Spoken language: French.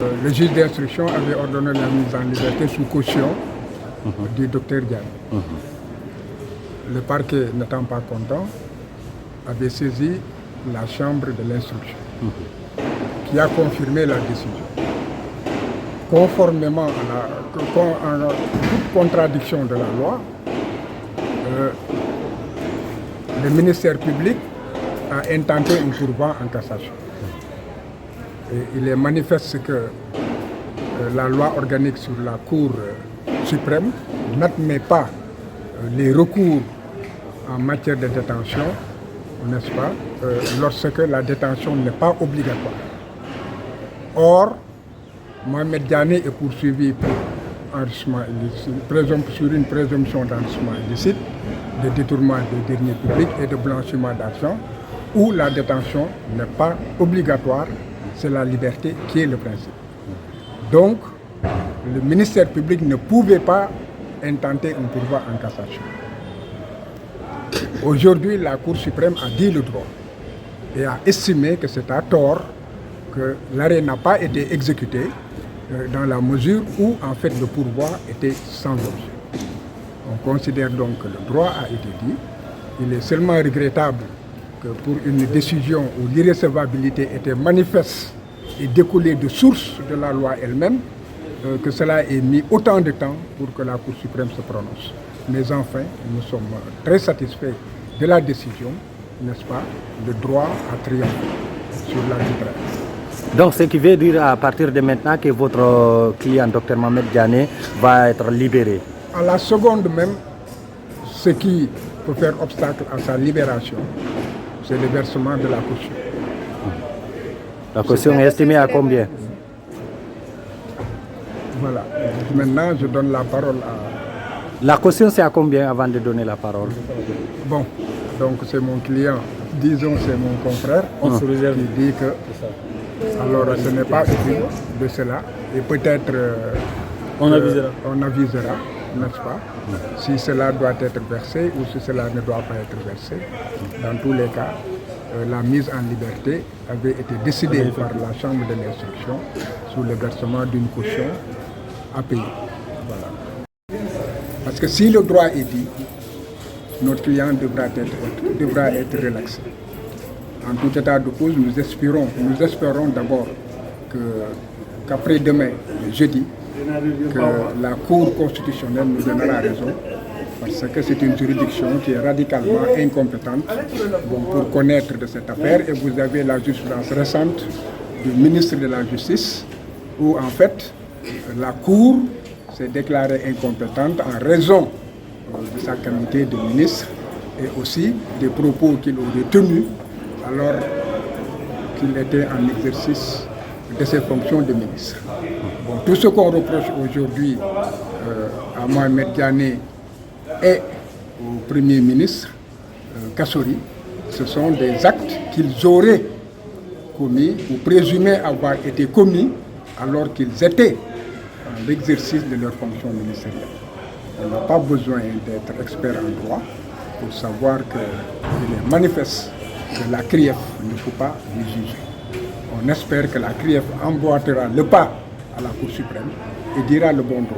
Le juge d'instruction avait ordonné la mise en liberté sous caution du docteur Diagne. Le parquet, n'étant pas content, avait saisi la chambre de l'instruction, qui a confirmé la décision. Conformément à toute contradiction de la loi, le ministère public a intenté un pourvoi en cassation. Et il est manifeste que la loi organique sur la Cour suprême n'admet pas les recours en matière de détention, n'est-ce pas, lorsque la détention n'est pas obligatoire. Or, Mohamed Diané est poursuivi pour enrichissement illicite, sur une présomption d'enrichissement illicite, de détournement des deniers publics et de blanchiment d'argent, où la détention n'est pas obligatoire, c'est la liberté qui est le principe. Donc, le ministère public ne pouvait pas intenter un pourvoi en cassation. Aujourd'hui, la Cour suprême a dit le droit et a estimé que c'est à tort que l'arrêt n'a pas été exécuté dans la mesure où, en fait, le pourvoi était sans objet. On considère donc que le droit a été dit. Il est seulement regrettable que pour une décision où l'irrecevabilité était manifeste et découlée de source de la loi elle-même, que cela ait mis autant de temps pour que la Cour suprême se prononce. Mais enfin, nous sommes très satisfaits de la décision, n'est-ce pas? Le droit a triomphé sur l'arbitraire. Donc, ce qui veut dire à partir de maintenant que votre client, Dr Mohamed Diané, va être libéré. À la seconde même, ce qui peut faire obstacle à sa libération, c'est le versement de la caution. La caution est estimée à combien? Voilà. Maintenant, je donne la parole à... La caution, c'est à combien avant de donner la parole? Bon, donc c'est mon client, disons c'est mon confrère, qui dit que... Alors, ce n'est pas utile de cela, et peut-être on avisera, n'est-ce pas, si cela doit être versé ou si cela ne doit pas être versé. Dans tous les cas, la mise en liberté avait été décidée par la Chambre de l'instruction sous le versement d'une caution à payer. Voilà. Parce que si le droit est dit, notre client devra être relaxé. En tout état de cause, nous espérons d'abord qu'après-demain, jeudi, que la Cour constitutionnelle nous donnera raison, parce que c'est une juridiction qui est radicalement incompétente pour connaître de cette affaire. Et vous avez la jurisprudence récente du ministre de la Justice, où en fait, la Cour s'est déclarée incompétente en raison de sa qualité de ministre et aussi des propos qu'il aurait tenus alors qu'il était en exercice de ses fonctions de ministre. Bon, tout ce qu'on reproche aujourd'hui à Mohamed Diané et au Premier ministre Kassori, ce sont des actes qu'ils auraient commis ou présumés avoir été commis alors qu'ils étaient en l'exercice de leurs fonctions ministérielles. On n'a pas besoin d'être expert en droit pour savoir qu'il est manifeste que la CRIEF ne peut pas les juger. On espère que la CRIEF emboîtera le pas à la Cour suprême et dira le bon droit.